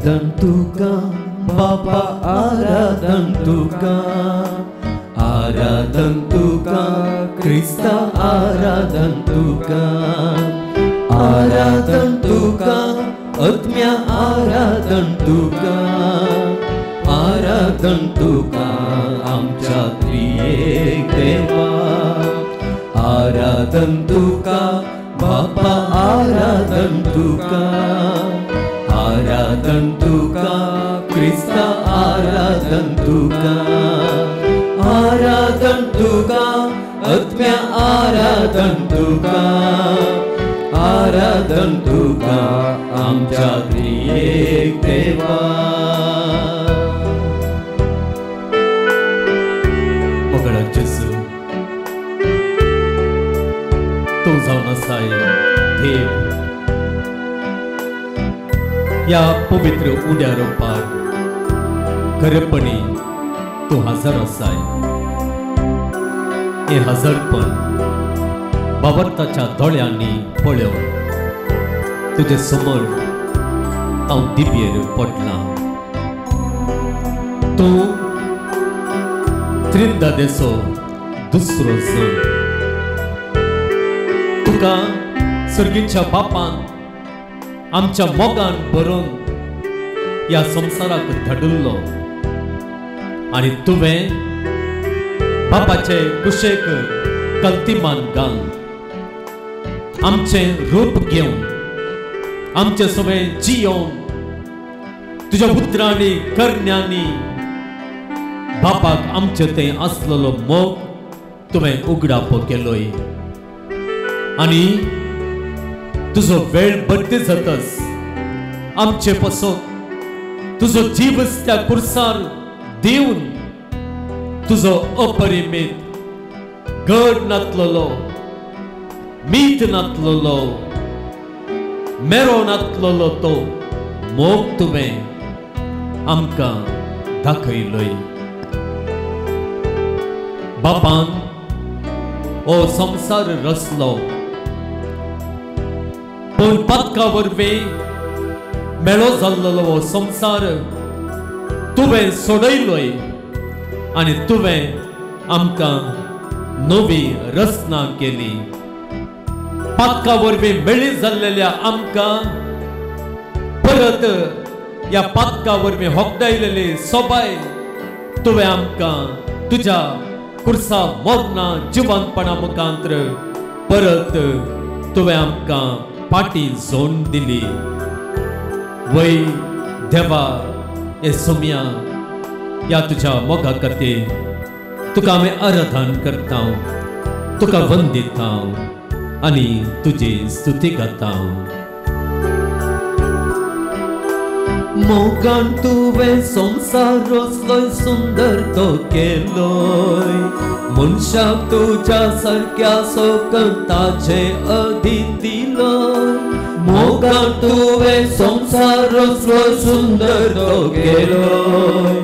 आराधन तुका बापा आराधन तुका क्रिस्ता आराधन तुका आत्म्या आराधन तुका आमच्या त्रिएक देवा आराधन तुका बापा आराधन तुका क्रिस्ता आराधन तुका आत्म्या आराधन तुका आमच्या त्रिएक देवा मोगळा जेसू तू जावन आसाय देव या पवित्र उड्या रोपार खरेपणी तू हजर आसाय हे हजरपण बाबरताच्या दोळ्यांनी पळोवन तुझे समोर हांव दिबेर पडला तू त्रिदादेचो दुसरो सण तुका सर्गीच्या बापान आमच्या मोगान भरून या संसाराक धाडुल्लो आनी तुवें बापाचे कुशेक कल्तिमान घाल आमचे रूप घेवन आमचे सगळे जियोन तुझ्या पुत्रांनी करण्यांनी बापाक आमचे ते असलेलो मोग तुवें उगडाप केलोय आनी तुजो वेळ बद्द जातस आमचे पासून तुजो जीव त्या कुर्सार दिवन तुजो अपरिमीत घड नातलोलो मीत नातलोलो मेरो नातलोलो तो मोग तुवें आमकां दाखयलोय बापान हो संसार रचलो पूण पातका वरवीं मेळो जाल्लो हो संसार तुवें सोडयलोय आनी तुवें आमकां नवी रचना केली पातका वरवीं मेळी जाल्लेल्या आमकां परत या पातका वरवीं होगडायलेली सोबाय तुवें आमकां तुज्या कुर्सा मोगना जिवंतपणा मुखांतर परत तुवें आमकां पाटी जोड दिली वै देवा हे सोम्या या तुझ्या मोगा खातीर तुका हांवें आराधन करता तुका वंदिता आनी तुजी स्तुती गाता मोगान तुवें संसार रचलोय सुंदर तो केलोय मनशाक तुज्या सारक्या सोकंताचे अधीन दिलोय मोगान तुवें संसार रचलोय सुंदर तो केलोय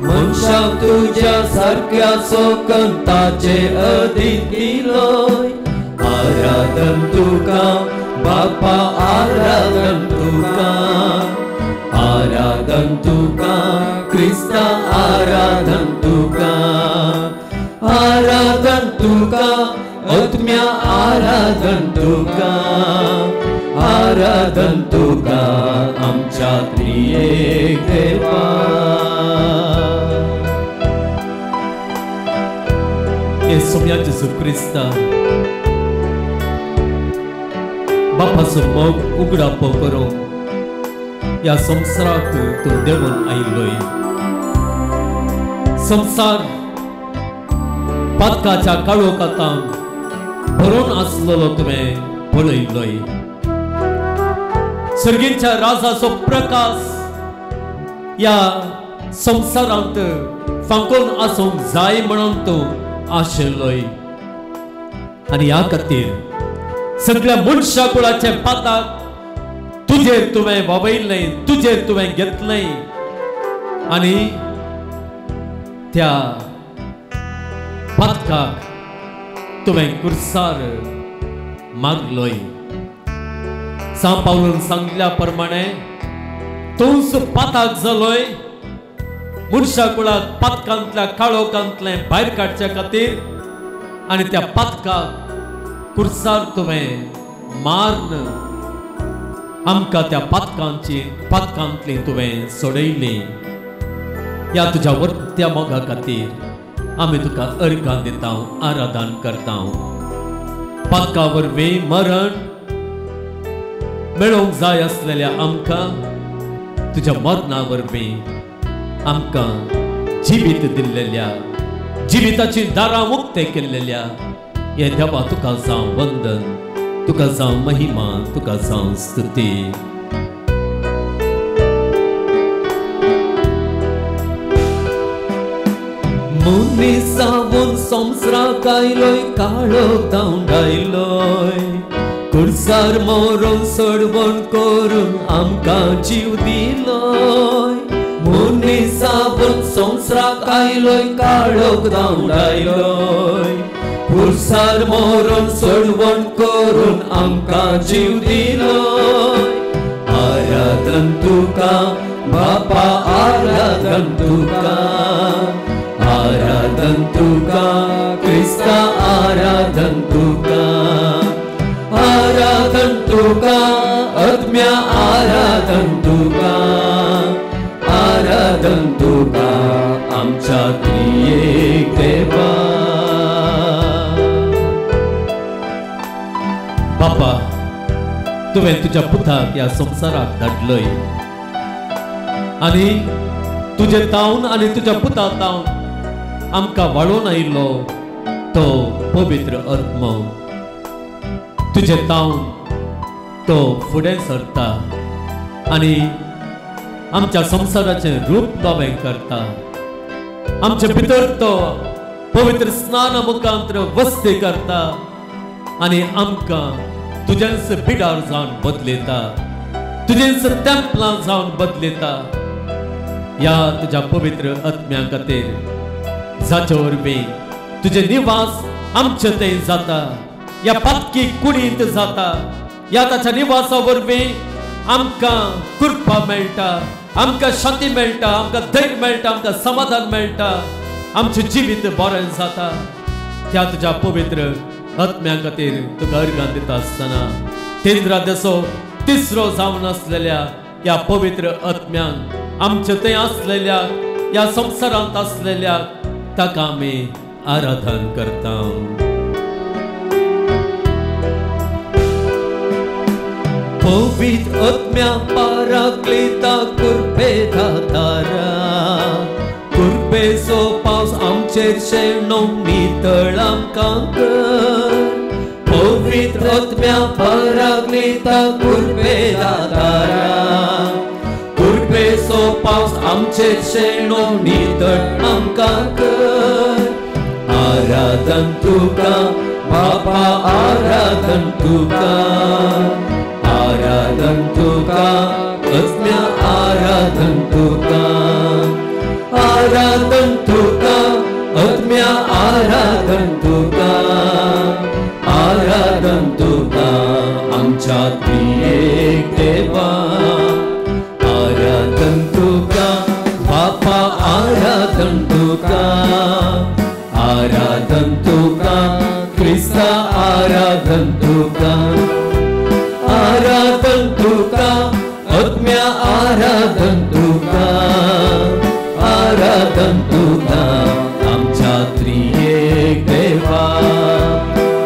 मनशाक तुज्या सारक्या सोकंताचे अधीन दिलोय आराधन तुका बापा आराधन तुका क्रिस्ता आराधन तुका आत्म्या आराधन तुका आमच्या त्रिएक देवा येसुया जेसू क्रिस्ता बापाचो मोग उगडाप करूंक या संसाराक तू देवून आयिल्लोय संसार पातकाच्या काळोखांत भरून आसलेलो तुवें पळयलोय सर्गीच्या राजाचो प्रकाश या संसारांत फांकून आसूंक जाय म्हणून तूं आशिल्लोय आनी ह्या खातीर सगळ्या मनशा कुळाचे पाताक तुजेर तुवें वावयलें तुजेर तुवें घेतलें आनी त्या पातकाक तुवें कुर्सार मारलोय सा पावलून सांगल्या प्रमाणे तूंच पाताक जालोय मनशा कुळाक पातकांतल्या काळोखांतले भायर काडच्या खातीर आनी त्या पातकाक कुर्सार तुवें मारन आमकां त्या पातकांतली तुवें सोडयली. ह्या तुज्या वर्त्या मोगा खातीर आमी तुका अर्गां दिता, आराधन करता. पातका वरवीं मरण मेळोवंक जाय आसलेल्या आमकां तुज्या मरणा वरवीं आमकां जिवीत दिल्लेल्या, जिविताची दारां मुक्त केल्लेल्या हे देवा तुका जावं वंदन, तुका जावं महिमा, तुका जावं स्तुती. मुनिसावून संवसाराक आयलोय, काळोख धांवडायलोय, कुर्सार मरून सोडवण करून आमकां जीव दिलोय. मुनिसावून संवसाराक आयलोय, काळोख धांवडायलोय, कुर्सार मरून सोडवण करून आमकां जीव दिलोय. आराधन तुका बापा, आराधन तुका, आराधन तुका क्रिस्ता, आराधन तुका, आराधन तुका आत्म्या, आराधन तुका, आराधन तुका आमच्या त्रिएक देवा. बापा, तुवें तुज्या पुताक ह्या संवसाराक धाडलय आनी तुजे तावन आनी तुज्या पुता तावन आमकां वाळोवन आयिल्लो तो पवित्र आत्मो तुजे तावन तो फुडें सरता आनी आमच्या संवसाराचें रूप नवें करता. आमचे भितर तो पवित्र स्नान मुखांतर वस्ती करता आनी आमकां तुजेंच पिडार जावन बदलयता, तुजेंच तेंपलां जावन बदलयता. ह्या तुज्या पवित्र आत्म्या खातीर जाचे वरवीं तुजे निवास आमचे थंय जाता, ह्या पातकी कुडींत जाता. ह्या ताच्या निवासा वरवीं आमकां कृपा मेळटा, आमकां शांती मेळटा, आमकां धैर्य मेळटा, आमकां समाधान मेळटा, आमचें जिवीत बरें जाता. त्या तुज्या पवित्र आत्म्या खातीर तुका अर्गां दिता आसतना तेंद्रा देसो तिसरो जावन आसलेल्या ह्या पवित्र आत्म्यांक आमचे थंय आसलेल्या ह्या संवसारांत आसलेल्या ताका आमी आराधन करता. पवित्र आत्म्या पाराक्लिता कुर्बे दातारा, कुर्बेचो पावस आमचेर शेणो नितळ आमकां कर. पवित्र आत्म्या पाराक्लिता कुर्बे दातारा, कुर्बेचो पावस आमचेर शेणो नितळ आमकां कर. आराधन तुका बापा, आराधन तुका, आराधन तुका आत्म्या, आराधन तुका, आराधन तुका आत्म्या, आराधन तुका, आराधन तुका आमच्या त्रिएक देवा. आराधन तुका बापा, आराधन तुका, आराधन तुका क्रिस्ता, आराधन तुका, आराधन तुका आत्म्या, आराधन तुका, आराधन तुका आमच्या त्रिएक देवा.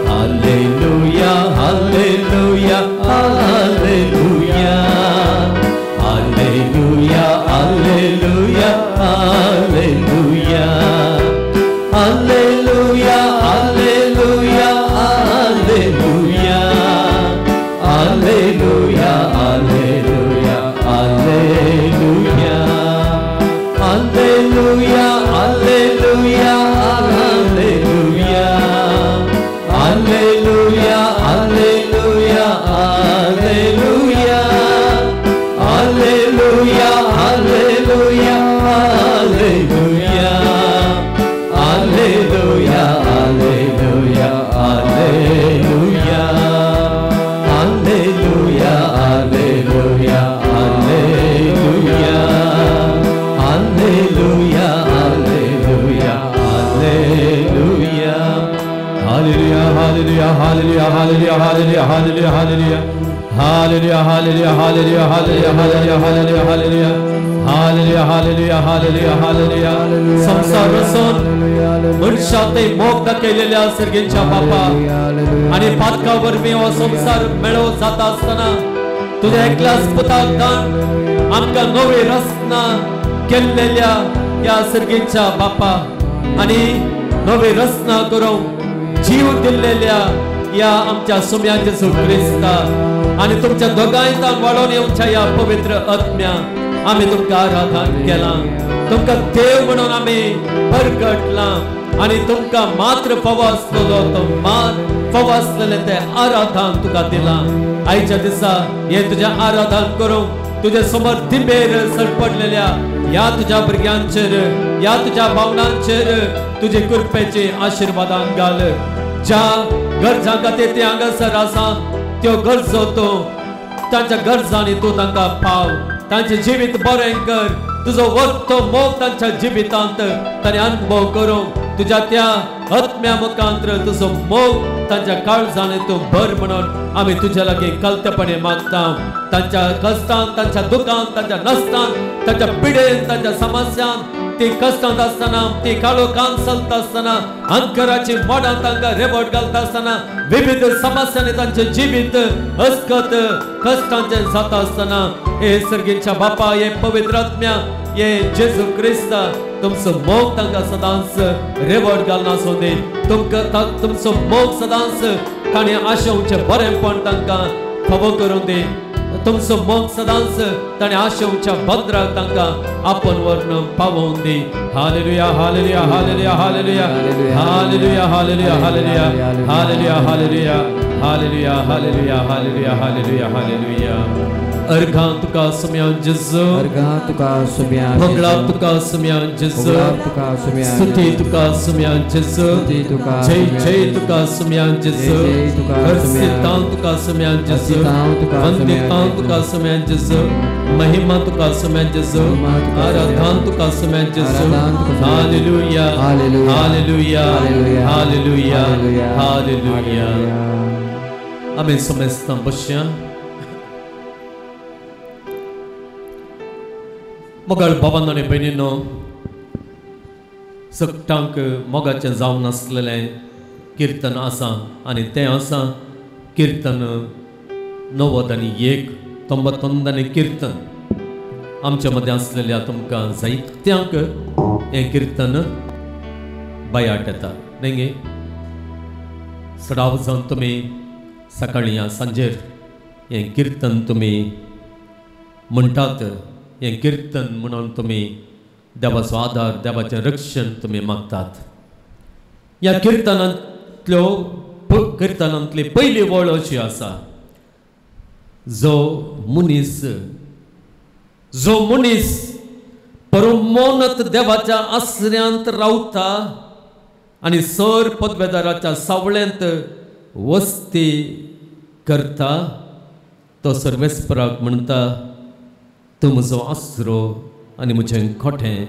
हालेलुया, हालेलुया, हालेलुया, हालेलुया, हालेलुया, हालेलुया, हालेलुया, हालेलुया, हालेलुया, हालेलुया, हालेलुया, हालेलुया, हालेलुया, hallelujah. hallelujah, hallelujah, hallelujah. Hallelujah, hallelujah, hallelujah, hallelujah, hallelujah, hallelujah, hallelujah. Hallelujah, hallelujah, hallelujah, hallelujah. संसार रसून मनुष्याते मोग केलेल्या सर्गींच्या बापा आणि पातकावर मी हो संसार मेळो जाता असताना तुझ्या एकल्याच पुताकान आमका नवे रचना केलेल्या या सर्गींच्या बापा आणि नवे रचना करून जीव दिलेल्या या आमच्या सुम्या येशू ख्रिस्ता आणि तुमच्या दोघांचा वाढून येऊच्या या पवित्र आत्म्या आम्ही तुमका आराधन केला तुमका देव म्हणून आम्ही परगटला आणि तुमका मात्र फावो आसलेलो तो फावो असलेले ते आराधन तुका दिला आयच्या दिसा हे तुझ्या आराधन करूंक तुझ्या समोर दिबेर सडपडलेल्या या तुझ्या भुरग्यांचेर या तुझ्या भावनांचेर तुझे कृपेचे आशीर्वादान घाल ज्या गरजा खातीर ते हांगासर आसा त्यो गरजो तूं तांच्या गरजांनी तूं तांकां पाव तांचे जिवीत बरें कर तुजो वक्तो मोग तांच्या जिवितांत तांणी अनुभव करूंक तुझ्या त्या आत्म्या मुखांतर तुजो मोग तांच्या काळजांनी तूं भर म्हणून आमी तुझ्या लागीं कलतेपणे मागता तांच्या कश्टांत तांच्या दुखांत तांच्या नश्टांत तांच्या पिडेन तांच्या समस्यांत ती कष्टांत असताना ती काळोखांत चलता असताना अंतराची मोडां तांकां रेबोट घालता असताना विविध समस्यांनी तांचे जिवीत अस्कत कष्टांचे जाता असताना हे सर्गींच्या बापा हे पवित्र आत्म्या हे जेजू ख्रिस्त तुमचो मोग तांकां सदांच रेबोट घालना सोदे तुमचो मोग सदांच ताणें आशेवचें बरेंपण तांकां फावो करून दे तुमचो मोग सदांच ताणें आशेवच्या भद्राक तांकां आपण व्हरून पावोवन दी हालेलुया हालेलुया हालेलुया हालेलुया हालेलुया हालेलुया हालेलुया हालेलुया हालेलुया हालेलुया हालेलुया हालेलुया हालेलुया हालेलुया अर्घां तुका सुम्यान जेजू अर्घां तुका सुम्यान भोगळा तुका सुम्यान जेजू तुका सुम्यान स्तुती तुका सुम्यान जेजू स्तुती तुका जय जय तुका सुम्यान जेजू जय तुका हर्षितां तुका सुम्यान जेजू वंदितां तुका सुम्यान जेजू महिमा तुका सुम्यान जेजू आराधना तुका सुम्यान जेजू हालेलुया हालेलुया हालेलुया हालेलुया आमी समस्ता बसया मोगाळ बाबांनो आनी भयणींनो सगळ्यांक मोगाचें जावन आसलेलें किर्तन आसा आनी तें आसा किर्तन 91 91 किर्तन आमच्या मदें आसलेल्या तुमकां जायत्यांक हें किर्तन बयाट येता न्ही गे सडाव जावन तुमी सकाळीं या सांजेर हें किर्तन तुमी म्हणटात हें किर्तन म्हणून तुमी देवाचो आदार देवाचें रक्षण तुमी मागतात ह्या किर्तनांतली पयली वळ अशी आसा जो मनीस परमोन्नत देवाच्या आसऱ्यांत रावता आनी सर पदवेदाराच्या सावळ्यांत वस्ती करता तो सर्वेस्पराक म्हणटा तूं म्हजो आसरो आनी म्हजें खोटें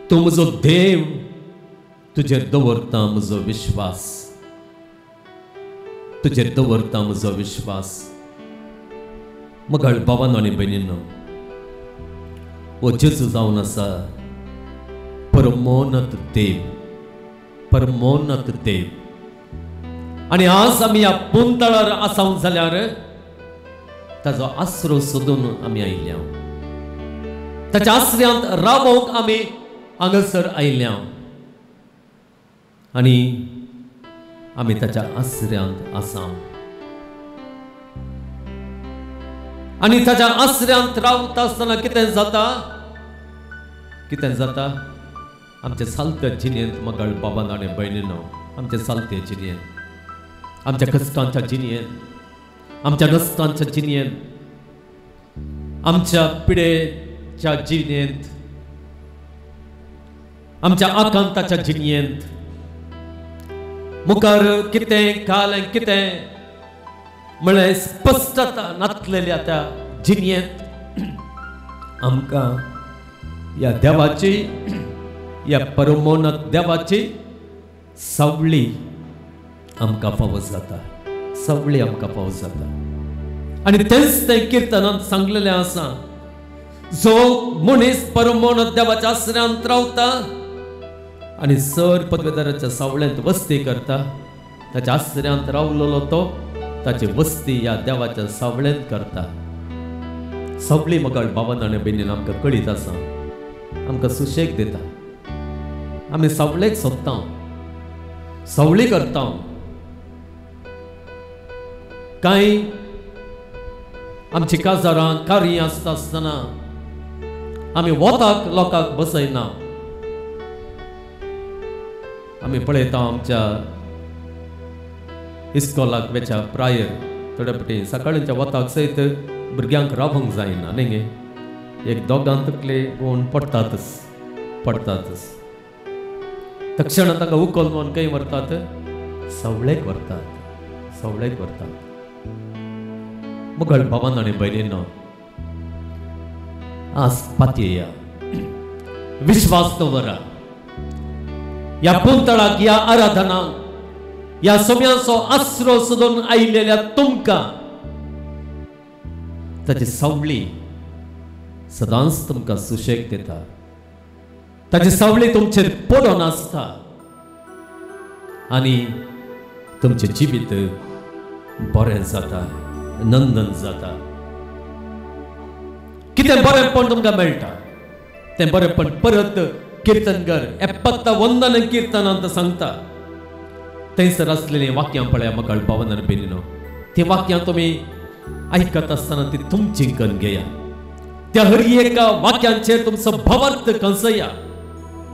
तूं म्हजो देव तुजेर दवरता म्हजो विश्वास तुजेर दवरता म्हजो विश्वास मोगाळ बाबांनो आनी भयणींनो हो जेजू जावन आसा परमोन्नत देव आनी आज आमी ह्या पुंतळार आसांक जाल्यार ताजो आसरो सोदून आमी आयल्या ताच्या आसऱ्यांत रावोंक आमी हांगासर आयल्या आनी आमी ताच्या आसऱ्यांत आसा आनी ताच्या आसऱ्यांत रावता आसतना कितें जाता आमच्या सालत्या जिणेंत मोगाळ बाबांनो आनी भयणींनो आमच्या सालत्या जिणेंत आमच्या कश्टांच्या जिणेंत आमच्या नश्टांच्या जिणेंत आमच्या पिडेच्या जिणेंत आमच्या आकांताच्या जिणेंत मुखार कितें काल कितें म्हळ्यार स्पश्टता नासलेल्या त्या जिणेंत आमकां ह्या देवाची ह्या परमोन्नत देवाची सावळी आमकां फावो जाता सवळी आमकां पावस जाता आनी तेच तें किर्तनांत सांगलेलें आसा जो मनीस परमोन देवाच्या आश्रयांत रावता आनी सर पदवेदाराच्या सावळ्यांत वस्ती करता ताच्या आश्रयांत रावलेलो तो ताची वस्ती ह्या देवाच्या सावळ्यांत करता सगळी मगळ भावन आनी भयणीन आमकां कळीत आसा आमकां सुशेग दिता आमी सवळेक सोदता सवळी करता कांय आमची काजारां कार्य आसता आसतना आमी वताक लोकांक बसयना आमी पळयता आमच्या इस्कॉलाक वेच्या प्रायर थोड्या फावटी सकाळच्या वताक सयत भुरग्यांक रावंक जायना न्ही एक दोगां तकले कोण पडटातच तक्षण ताका उखल म्हणून खंय व्हरतात सवळेक व्हरतात मुघल भावान आनी भयणींनो आज पातयेया विश्वास दवरा ह्या पुतळाक ह्या आराधनाक ह्या सोम्याचो आसरो सोदून आयिल्ल्या तुमकां ताची सवळी सदांच तुमकां सुशेग दिता ताची सवळी तुमचेर पडून आसता आनी तुमचें जिवीत बरें जाता नंदन जाता कितें बरेंपण तुमकां मेळटा तें बरेंपण परत कीर्तनकार 71 कीर्तनांत सांगता थंयसर आसलेलीं वाक्यां पळया म्हाका भावनार बेनिनो ती वाक्यां तुमी आयकत आसतना ती तुमची जिंकन घेया त्या हर एका वाक्यांचेर तुमचो भावार्थ कंसया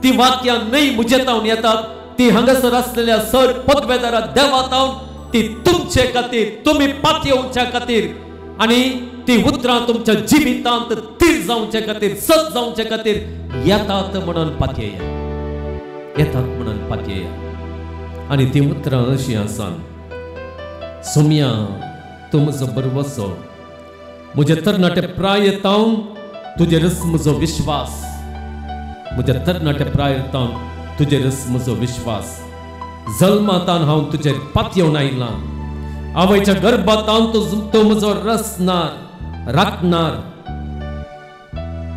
ती वाक्यां न्हय मुजेतावन येतात ती हांगासर आसलेल्या सर पदवेदारा देवातावन ती तुमचे खातीर तुमी पातयेवच्या खातीर आनी ती उतरां तुमच्या जिवितांत तीर जावचे खातीर सत जावचे खातीर येतात म्हणून पातयेया आनी ती उतरां अशीं आसात सोम्या तूं म्हजो बरवसो म्हजे तरणाटे प्राय तावन तुजेरच म्हजो विश्वास म्हज्या तरणाटे प्राय तावन तुजेरच म्हजो विश्वास जल्मांतान हांव तुजेर पातयेवन आयलां आवयच्या गर्भांतान तो म्हजो रसनार राखणार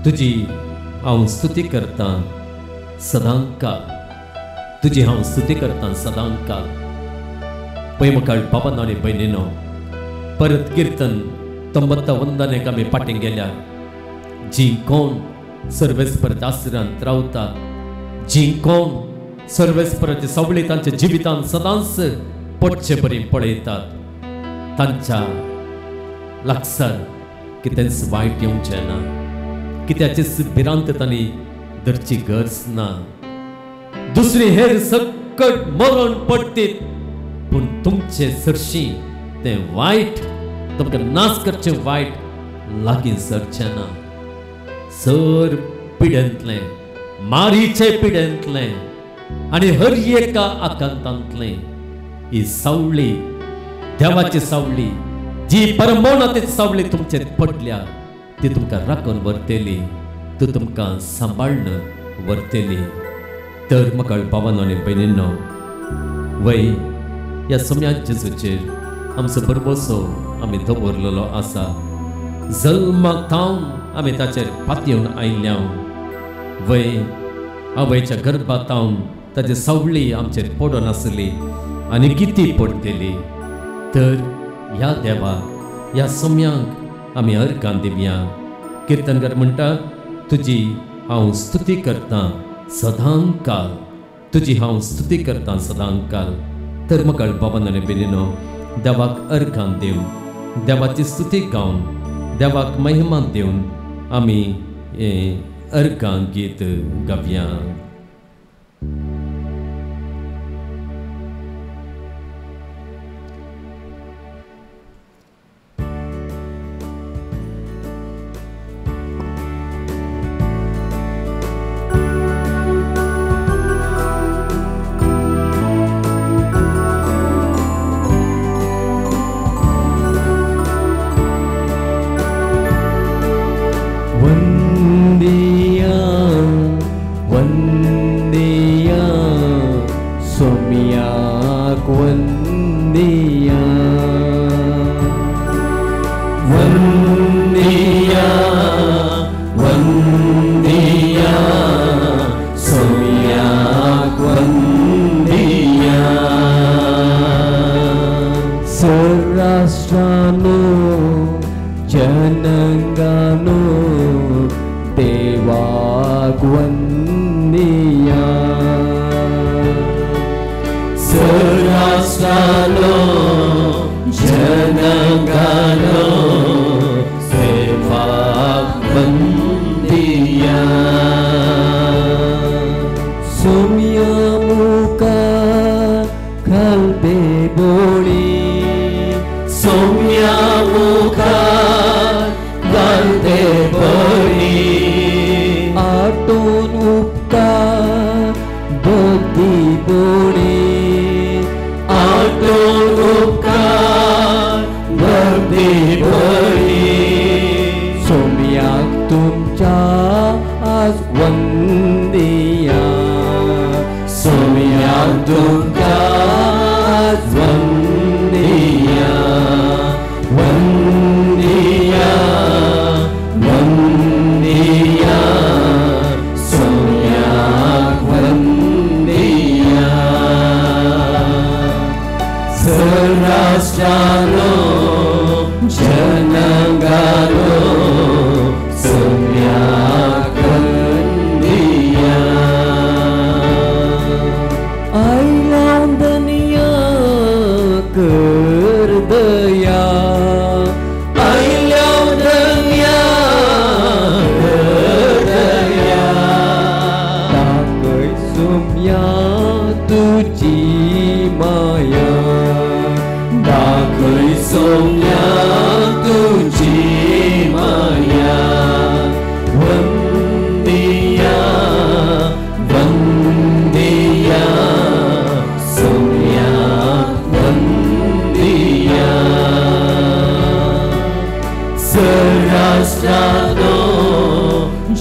तुजी हांव स्तुती करतां सदांकाल तुजी हांव स्तुती करतां सदांकाल पळय म्हाका बाबान आनी भयणीनो परत कीर्तन 91 आमी पाटी गेल्यार जी कोण सर्वेस्पराच्या आश्रयांत रावतात जी कोण सर्वेस्पराची सवळी तांच्या जिवितांत सदांच पडचे बरी पळयतात तांच्या लागसार कितेंच वायट येवचें ना कित्याचीच भिरांत तांणी धरची गरज ना दुसरी हेर सकट मरण पडटीत पूण तुमचे सरशी तें वायट तुमकां नाश करचें वायट लागीं सरचें ना सर पिड्यांतलें मारीचे पिड्यांतलें आनी हर एका आकांतांतलें ही सावळी देवाची सावळी जी परमोनाची सावळी तुमचेर पडल्या ती तुमकां राखून व्हरतली ती तुमकां सांबाळन व्हरतली तर म्हाका भावान आनी भयणींनो वय ह्या सोम्या जेजूचेर आमचो बरवसो आमी दवरलेलो आसा जल्माक थावन आमी ताचेर पातयेवन आयल्या वय आवयच्या गर्भांत थावन ताची सावळी आमचेर पडून आसली आनी किती पडटली तर ह्या देवाक ह्या सोम्यांक आमी अर्घां दिवया कीर्तनकार म्हणटा तुजी हांव स्तुती करतां सदांकाल तुजी हांव स्तुती करतां सदांकाल तर म्हाका बाबान आनी भयणीनो देवाक अर्घां दिवन देवाची स्तुती गावन देवाक महिमा दिवन आमी अर्घां गीत गावया Somyak Vandiya जनांगानो जनांगानो देवाक वंदिया सर्वास्त्रानो जनांगानो देवाक वंदिया सोम्यामुका खालबे बोळी सोम्यामुखा घालते बळी आटोन उपकार बद्दी बोळी आटोन उपकार बद्दी बळी सोम्याक तुमच्या आज वंदिया सोम्याक तुमच्या आज वंदिया वंदिया वंदिया सोम्याक वंदिया सर्वास्त्रानो जनांगानो सोम्याक वंदिया आयलांदनिया करदया आयलांदनिया करदया ताकय सोम्या तुजी माया दाखय सोम्या तुजी माया वंदिया वंदिया सोम्या वंदिया सर्वास्त्रानो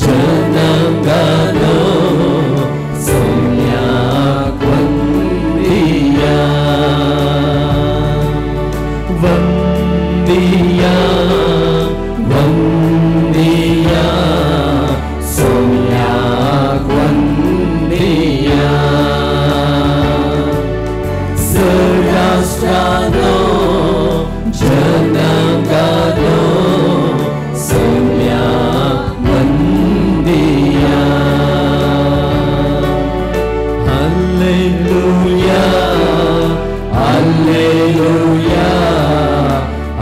जनांगानो सोम्याक वंदिया वंदिया वंदिया सोम्याक वंदिया सर्वास्त्रानो जनांगानो सोम्याक वंदिया हालेलुया हालेलुया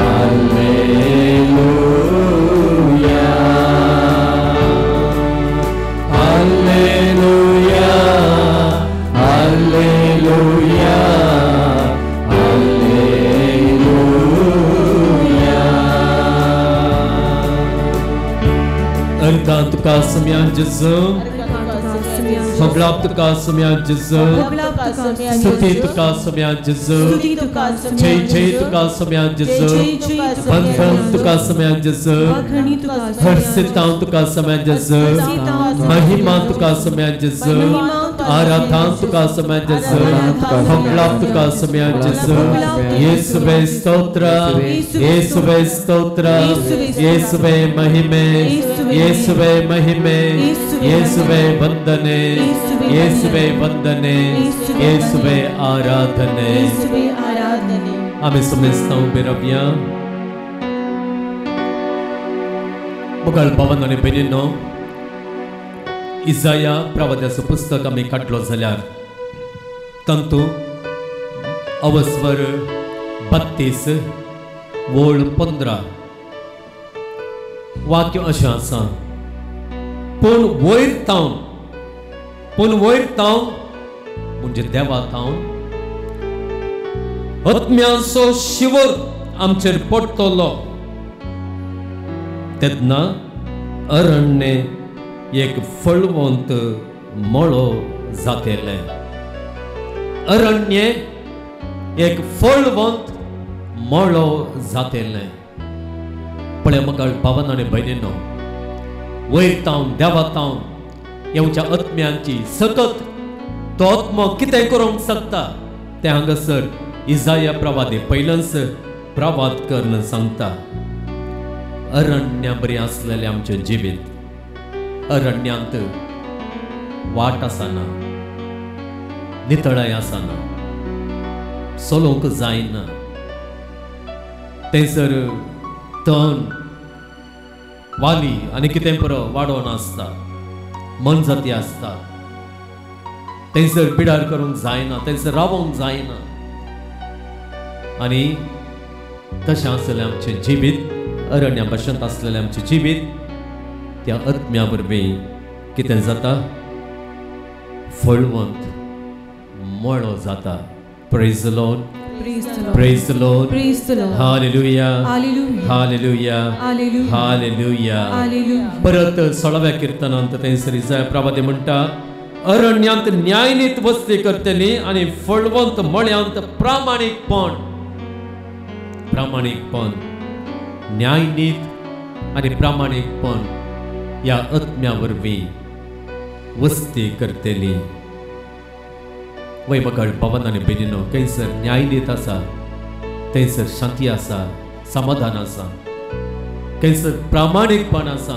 हालेलुया हालेलुया हालेलुया हालेलुया अर्धा तुका सम्या जजो Hobla tuka samya jizzo Stuti tuka samya jizzo Jai jai tuka samya jizzo Bandhan tuka samya jizzo Harsitam tuka samya jizzo Mahima tuka samya jizzo Aradhan tuka samya jizzo Hobla tuka samya jizzo Yesube stotra Yesube stotra Yesube mahime Yesube mahime Yesube bandane ಯೇಸುವೆ ವಂದನೆ ಯೇಸುವೆ ಆರಾಧನೆ आम्ही समजता मेरा बिया मुघल भवन आणि बहिणींनो इजाया प्रवाद्याचं पुस्तक आम्ही काढलो जाल्यार तंतू अवस्वर 32 वोळ 15 वाक्य अशें आसा पूण वयर तावन म्हणजे देवा तावन आत्म्याचो शिवर आमचेर पडटलो तेन्ना अरण्य एक फळवंत मळो जातेले अरण्य एक फळवंत मळो जातेले पळय म्हाका भावान आनी भयणींनो वयर तावन देवा तावन येवच्या आत्म्यांची सतत तो आत्मो कितें करूंक शकता ते हांगासर इजाया प्रवादी पयलंच प्रवाद करून सांगता अरण्या बरी आसलेले आमचे जिवीत अरण्यांत वाट आसना नितळाय आसना सोलोवंक जायना थंयसर तण वाली आनी कितें बरो वाडोवन आसता, मन जाती आसता, थंयसर पिडार करूंक जायना, थंयसर रावोंक जायना. आनी तशें आसलें आमचें जिवीत, अरण्या भाशेंत आसलेलें आमचें जिवीत त्या आत्म्या वरवीं कितें जाता, फळवंत मळो जाता. Praise the Lord, praise the Lord, Praise the Lord. hallelujah, Hallelujah. hallelujah, Hallelujah. hallelujah. Hallelujah. परत 16व्या कीर्तनांत थंयसर इसाया प्रवादी म्हणटा, अरण्यांत न्यायनीत वस्ती करतली आनी फळवंत मळ्यांत प्रामाणीकपण, प्रामाणीकपण, न्यायनीत आनी प्रामाणीकपण ह्या आत्म्या वरवीं वस्ती करतली. वैमगळ भवन आनी बेनिनो, थंयसर न्यायनीत आसा, थंयसर शांती आसा, समाधान आसा, थंयसर प्रामाणीकपण आसा,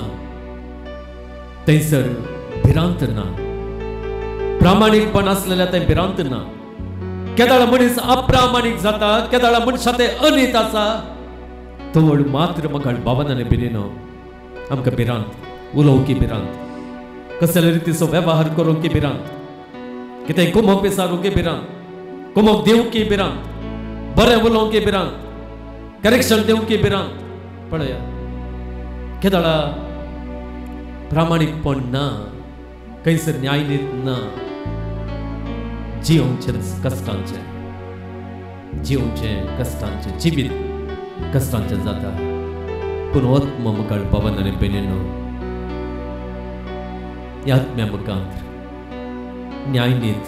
थंयसर भिरांत ना. प्रामाणीकपण आसलेल्या थंय भिरांत ना. केदाळ मनीस अप्रामाणीक जाता, केदाळ मनशां ते अनीत आसा, तोड मात्र मगळ भवन आनी बेनिनो आमकां भिरांत, उलोवंकी भिरांत, कसले रितीचो वेव्हार करूंक भिरांत, कितें कुमक विचारूंक भिरांत, कुमक दिवंक भिरांत, बरें उलोवंक भिरांत, करेक्शन दिवंक भिरांत. पळया, केदाळा प्रामाणीकपण ना, खंयसर न्यायनीत ना. जिवंचें कश्टांचें, जिवंचें कश्टांचें, जिवीत कश्टांचें जाता. पूण आत्म मुखार भवन आनी बेनिनो ह्या आत्म्या मुखांत न्यायनीत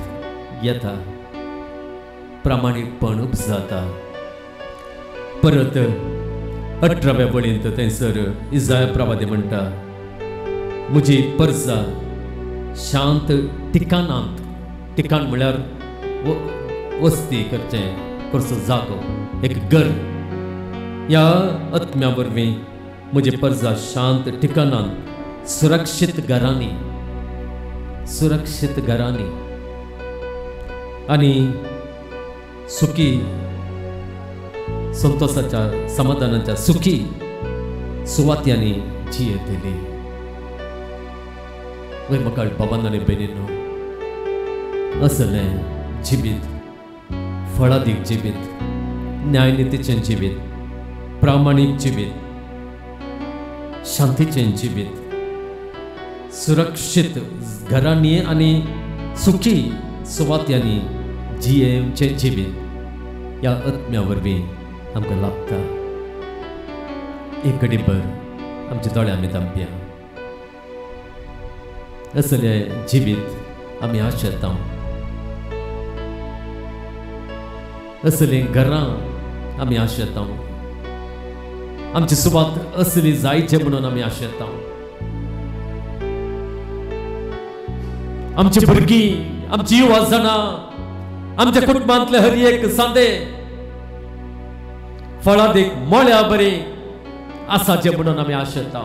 येता, प्रामाणीकपण उपजाता. परत 18व्या वळींत थंयसर इसाया प्रवादी म्हणटा, म्हजी परजा शांत ठिकाणांत, ठिकाण म्हळ्यार वस्ती करचें, करचो जागो, एक घर. ह्या आत्म्या वरवीं म्हजी परजा शांत ठिकाणांत, सुरक्षीत घरांनी, सुरक्षीत घरांनी आनी सुखी संतोषाच्या, समाधानाच्या सुखी सुवात्यांनी जियेतली. वैमगळ भवन आनी बेनिनो असलें जिवीत, फळादीक जिवीत, न्यायनितीचें जिवीत, प्रामाणीक जिवीत, शांतीचें जिवीत, सुरक्षीत घरांनी आनी सुखी सुवात्यांनी जियेवचें जिवीत ह्या आत्म्या वरवीं आमकां लागता. एक घडीभर आमच्या दोळ्यां आमी धांपया. असलें जिवीत आमी आशेता, असलीं घरां आमी आशेता, आमची सुवात असली जायचे म्हणून आमी आशेता. आमची भुरगीं, आमची युवा जाणां, आमच्या कुटुंबांतले हर एक सांदे फळादीक मळ्या बरी आसाचे म्हणून आमी आशेता.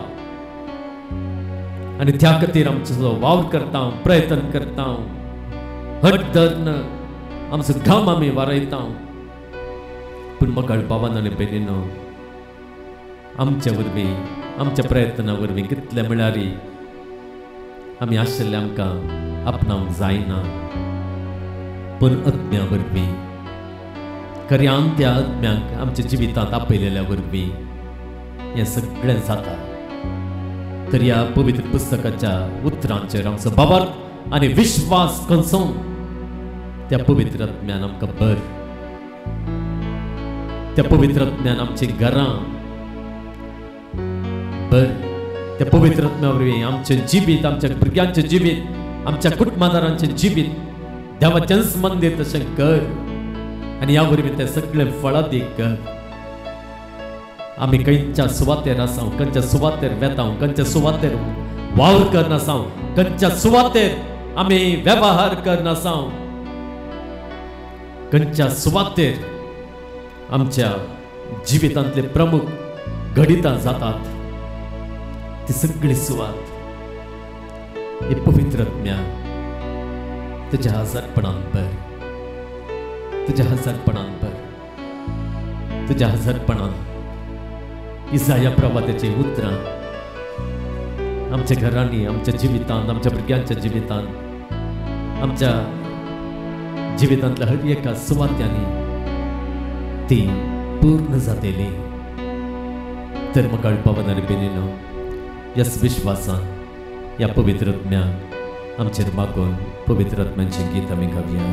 आनी त्या खातीर आमचो वावर करता, प्रयत्न करता, हट धरून आमचो घाम आमी वारयता. पूण मगळ भवन आनी बेनिनो आमच्या वरवीं, आमच्या प्रयत्ना वरवीं कितले म्हळ्यार आमी आशिल्ले आमकां आपणावंक जायना. पूण आत्म्या वरवीं, खऱ्यान त्या आत्म्याक आमच्या जिवितांत आपयलेल्या वरवीं हें सगळें जाता. तर ह्या पवित्र पुस्तकाच्या उतरांचेर आमचो बाबार्थ आनी विश्वास कसोवन त्या पवित्र आत्म्यान आमकां भर, त्या पवित्र आत्म्यान आमची घरां भर, त्या पवित्र आत्म्या वरवीं आमचें जिवीत, आमच्या भुरग्यांचें जिवीत, आमच्या कुटुंबादारांचें जिवीत देवाचें मंदीर तशें कर. आनी ह्या वरवीं तें सगळें फळादीक कर. आमी खंयच्या सुवातेर आसां, खंयच्या सुवातेर वेता, खंयच्या सुवातेर वावर करनासा, खंयच्या सुवातेर आमी वेव्हार करनासा, खंयच्या सुवातेर आमच्या जिवितांतले प्रमुख घडितां जातात, ती सगळी सुवात हे पवित्र आत्म्या तुज्या हजरपणान भर, तुज्या हजरपणान भर, तुज्या हजरपणान इसाया प्रवाद्याचे उतरां आमच्या घरांनी, आमच्या जिवितांत, आमच्या भुरग्यांच्या जिवितांत, आमच्या जिवितांतल्या हर एका सुवात्यांनी ती पूर्ण जातली. तर म्हाका कळपावनारी बेनिनो, ह्या विश्वासान, ह्या पवित्र आत्म्याक आमचेर मागून पवित्र आत्म्याचें गीत आमी गावया.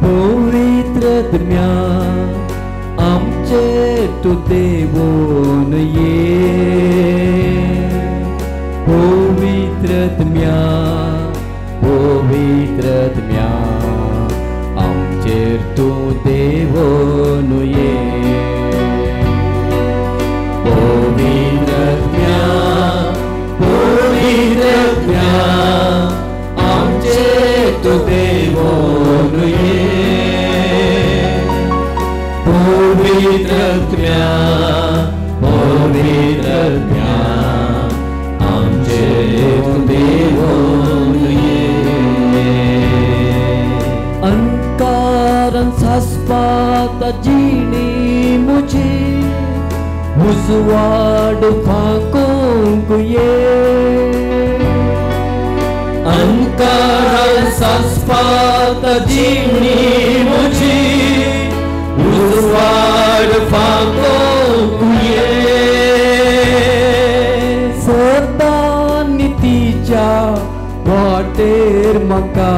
पवित्रत्म्या आमचे तू देवोन ये. पवित्रत्म्या पवित्रत्म्या आमचेर तू देवोन ये. पवित्रत्म्या पवित्रत्म्या आमचेर तू देवोन ये. पवित्रत्म्या पवित्रत्म्या आमचेर तू देवोन ये. अंकारान सासपात जिणी मुझी उजवाड फाकोंक ये. अंकारान सासपात जिणी मुझी उजवाड फाकोंक ये. सदा नितीच्या वाटेर म्हाका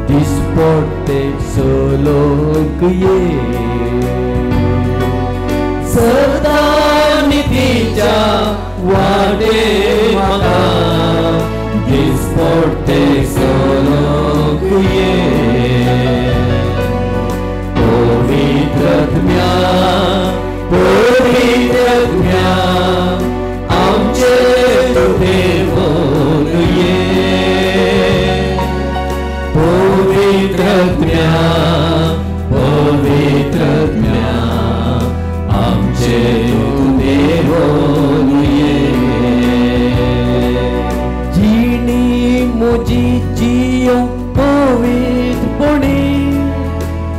दिसपट्टे चलोंक ये. सदा नितीच्या वाटेर म्हाका दिसपट्टे चलोंक ये. पवित्रत्म्या पवित्रत्म्या आमचेर तू देवोन ये. पवित्रत्म्या पवित्रत्म्या आमचेर तू देवोन ये. जिणी म्हजी जियो पवित्रपणी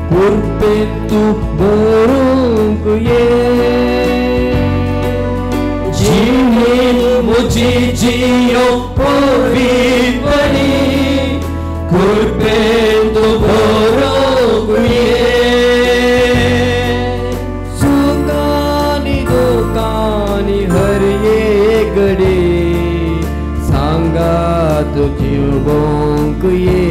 कुर्बेन तू भरूंक ये. जिणी म्हजी जियो पवित्रपणी कुर्बेन तू भरूंक ये. सुखानी दुखानी हर एक घडी सांगात जिवोंक ये.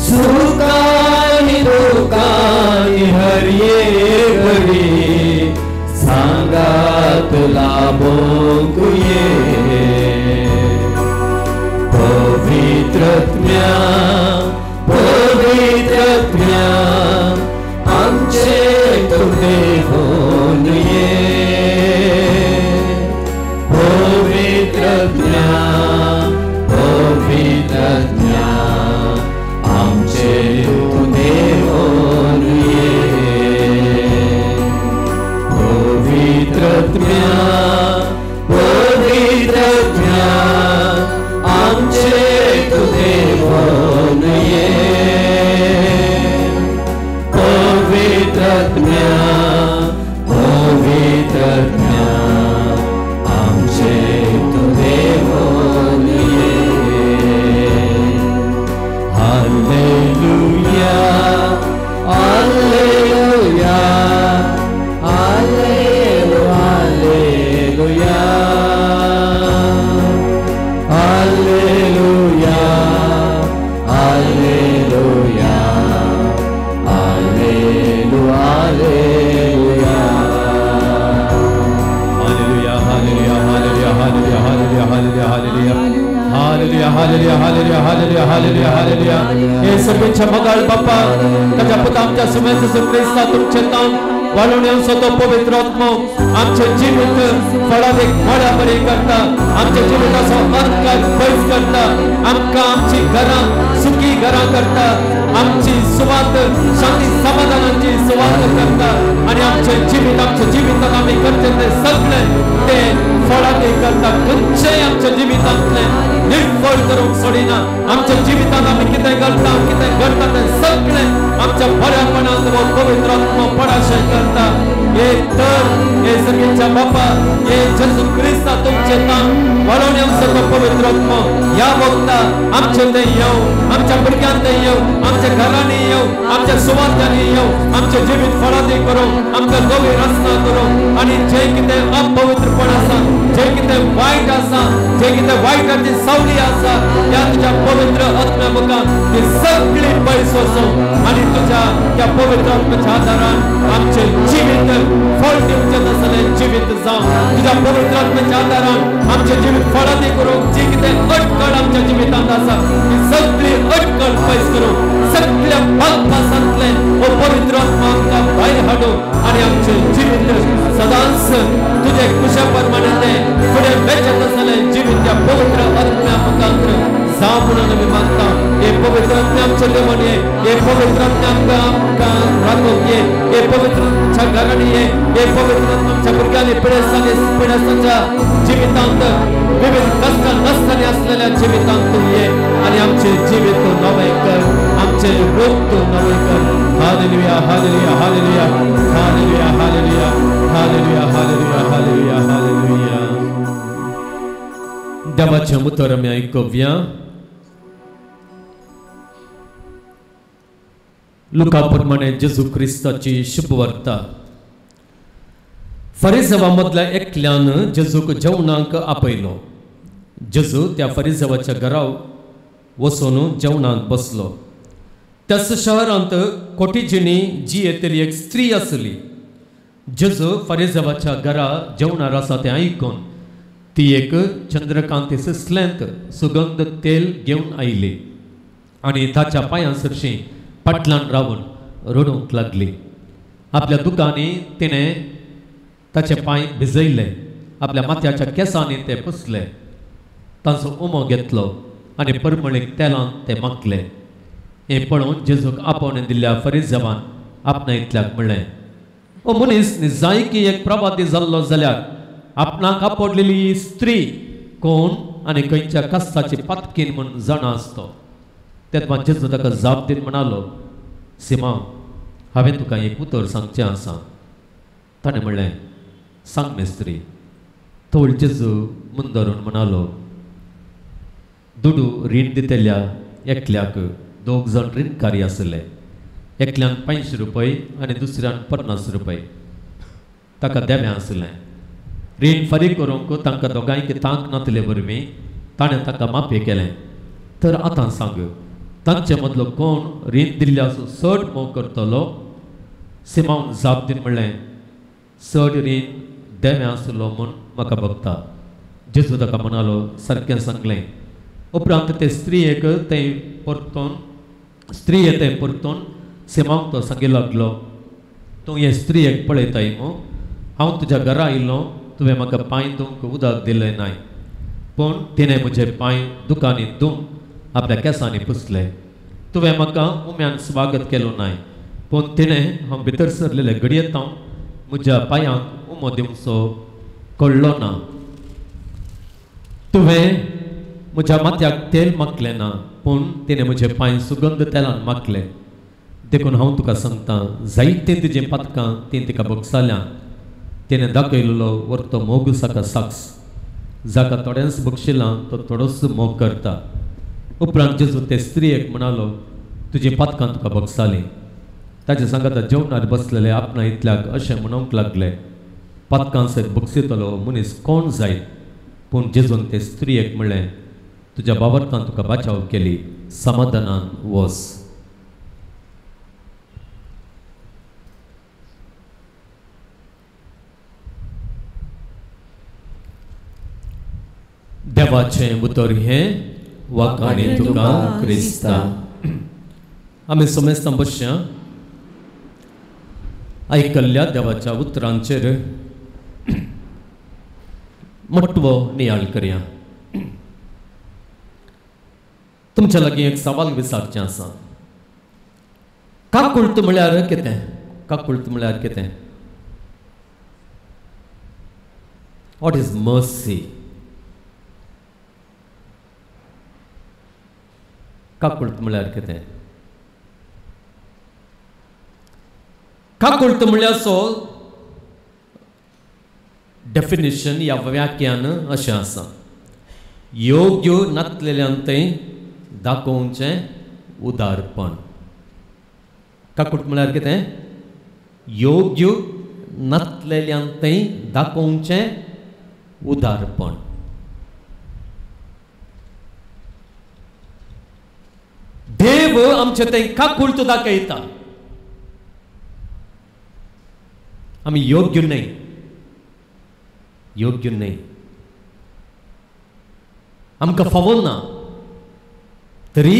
सुखानी दुखानी हर एक घडी सांगात लाभोंक ये. पवित्रत्म्या पवित्रत्म्या आमचेर तू देवोन ये. पवित्रत्म्या पवित्रत्म्या आमचेर तू देवोन ये. पवित्रत्म्या पवित्रत्म्या आमचेर तू देवोन ये. पवित्रत्म्या पवित्रत्म्या आमचेर तू देवोन ये. हालेलुया हालेलुया हालेलुया हालेलुया हालेलुया हालेलुया हालेलुया हालेलुया हालेलुया हालेलुया हालेलुया. हे सर्वेच्या मगाळ बाप्पा ताच्या पुता आमच्या सुमेचा क्रिस्ता तुमचे नाम वाढवण्यास तो पवित्र आत्मा आमचे जीवित फळादेक फळा बरी करता. आमच्या जीविताचो अर्थ पैस करता. आमका आमची घरां सुखी घरां करता आमची सुवात शांती समाधानाची सुवात करता आणि आमचे जिवितात आम्ही करते ते सगळे ते फळांनी करता खंयचेय आमच्या जिवितांतले निर्फळ करूंक सोडिना आमच्या जिवितांत आम्ही कितें करता कितें करता ते सगळे आमच्या बऱ्यापणान वो पवित्र आत्मा पडाशय करता हे तर हे सगळ्यांच्या बापा हे जेजू ख्रिस्ता तुमचे नाम वाडोवन येवं सर्व पवित्र आत्मा ह्या वखदां आमचे ते येवं आमच्या भुरग्यांक ते येवं आमच्या घरांनी येवं आमच्या सुवातांनी येवं आमचे जिवीत फळादी करूं आमकां नवी रचना करूं आणि जे कितें अपवित्रपण आसा जे कितें वायट आसा जे कितें वायटाची सावली आसा त्या तुझ्या पवित्र आत्म्या मुखार ती सगळी पयस वचूं आणि तुझ्या त्या पवित्र आत्म्याच्या आदारान आमचे जिवीत फळ दिवचें तसलें जिवीत जावं तुझ्या पवित्र आत्म्याच्या आदारान आमचे जिवीत फळादी करूं जी कितें अडखळ आमच्या जिवितांत आसा ती सगळी अडखळ पयस करूं सगळ्या पापासांतले ओ पवित्र आत्मा आमकां भायर हाडूं आणि आमचे जिवीत सदांच तुझे कुशा प्रमाणे ते फुडें वेचत असलें जिवीत त्या पवित्र आत्म्या मुखार जावं म्हणून आमी मागता हे पवित्र आत्म्या आमचे लेवून ये हे पवित्र आत्म्या आमकां राखूंक ये हे पवित्र आमच्या घरांनी ये हे पवित्र आत्मा आमच्या भुरग्यांनी पिडेस्तांच्या जिवितांत विविध कष्ट नसताना असलेल्या जिवितांत तूं ये आणि आमचे जिवीत तूं नवें कर आमचे रूप तूं नवें कर हालेलुया हालेलुया हालेलुया हालेलुया हालेलुया हालेलुया हालेलुया हालेलुया हालेलुया देवाचें उतर आमी आयकुया लुका प्रमाणे जेजू क्रिस्ताची शुभ वार्ता फरिसांवां मदल्या एकल्यान जेजूक जेवणाक आपयलो जेजू त्या फरिसांवाच्या घरा वचून जेवणाक बसलो त्याच शहरांत कोटिजिणी जी येतली एक स्त्री आसली जेजू फरिसांवाच्या घरा जेवणार आसा तें आयकून ती एक चंद्रकांती सिसलेंत सुगंध तेल घेवन आयली आनी ताच्या पांयां सरशी फाटल्यान रावन रडूंक लागली आपल्या दुकानी तिणें ताचे पांय भिजयले आपल्या माथ्याच्या केंसांनी ते पुसले ताचो उमो घेतलो आनी परमळीक तेलान ते माखले हें पळोवन जेजूक आपोवणें दिल्ल्या फरिसांवान आपणायतल्याक म्हणलें ओ मनीस निजायकी एक प्रवादी जाल्लो जाल्यार आपणाक आपडलेली स्त्री कोण आनी खंयच्या कश्टाची पातकीन म्हूण जाणा आसतो तेन्ना जेजू ताका जाप दिवन म्हणालो सिमा हांवें तुका एक उतर सांगचें आसा ताणें म्हणलें सांग मेस्त्री थोड जेजू म्हूण धरून म्हणालो दुडू रीण दितेल्या एकल्याक 2 जाण रीणकारी आसले एकल्यान 500 रुपये आनी दुसऱ्यान 50 रुपये ताका देवें आसलें रीण फारीक करूंक तांकां दोगांयक तांक नातले वरवीं ताणें ताका माफी केलें तर आतां सांग तांचे मदलो कोण रीण दिल्ल्याचो चड मोग करतलो सिमावन जाप दिवन म्हणलें चड रीण देवें आसलो म्हूण म्हाका भोगता जेजू ताका म्हणालो सारकें सांगलें उपरांत ते स्त्रियेक तें परतून सिमांक तो सांगूंक लागलो तूं हे स्त्रियेक पळयताय मू हांव तुज्या घरा आयिल्लो तुवें म्हाका पांय धुवंक उदक दिलें नाय पूण तिणें म्हजे पांय दुकानी धुवन आपल्या केंसांनी पुसले तुवें म्हाका उम्यान स्वागत केलो नाय पूण तिणें हांव भितर सरलेले घडयेंत म्हज्या पांयांक उमो दिवचो कळ्ळो ना तुवें म्हज्या माथ्याक तेल माखलें ना पूण तिणें म्हजे पांय सुगंध तेलान माखले देखून हांव तुका सांगता जायतीं तुजें पातकां तीं तिका बगसाल्या तिणें दाखयलेलो व्हरतो मोग साका साक्स जाका थोडेंच बक्षिलां तो थोडोच मोग करता उपरांत जेजू ते स्त्रियेक म्हणालो तुजीं पातकां तुका बगसालीं ताचे सांगाता जेवणार बसलेले आपणा इतल्याक अशें म्हणूंक लागले पातकां सयत बगसितलो मनीस कोण जायत पूण जेजून ते स्त्रियेक म्हणलें तुज्या बाबर्तान तुका बाचाव केली समाधानान वच देवाचें उतर हें वाकाणी तुका क्रिस्ता आमी समेस्तां बसया आयकल्ल्या देवाच्या उतरांचेर मोठवो नियाळ करया तुमच्या लागीं एक सवाल विचारचें आसा. काकुळट म्हळ्यार कितें? काकुळट म्हळ्यार कितें? What is mercy? काकुळट म्हळ्यार कितें? काकुळट म्हळ्याचो डेफिनेशन या व्याख्यान अशें आसा. योग्य नासलेल्यान तें दाखोवचें उदारपण. काकुळट म्हळ्यार कितें? योग्य नासलेल्यान तें दाखोवचें उदारपण. देव आमचें तें काकुळट दाखयता. आमी योग्य न्हय, योग्य न्हय, आमकां फावो ना, तरी